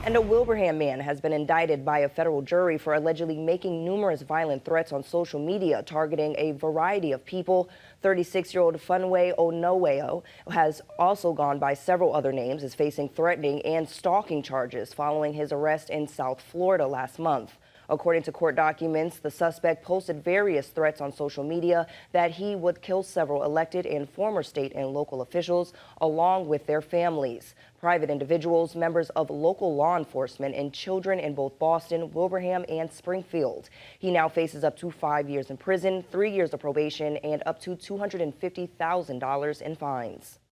And a Wilbraham man has been indicted by a federal jury for allegedly making numerous violent threats on social media targeting a variety of people. 36-year-old Funwe Onoweo has also gone by several other names, is facing threatening and stalking charges following his arrest in South Florida last month. According to court documents, the suspect posted various threats on social media that he would kill several elected and former state and local officials along with their families. Private individuals, members of local law enforcement, and children in both Boston, Wilbraham, and Springfield. He now faces up to 5 years in prison, 3 years of probation, and up to $250,000 in fines.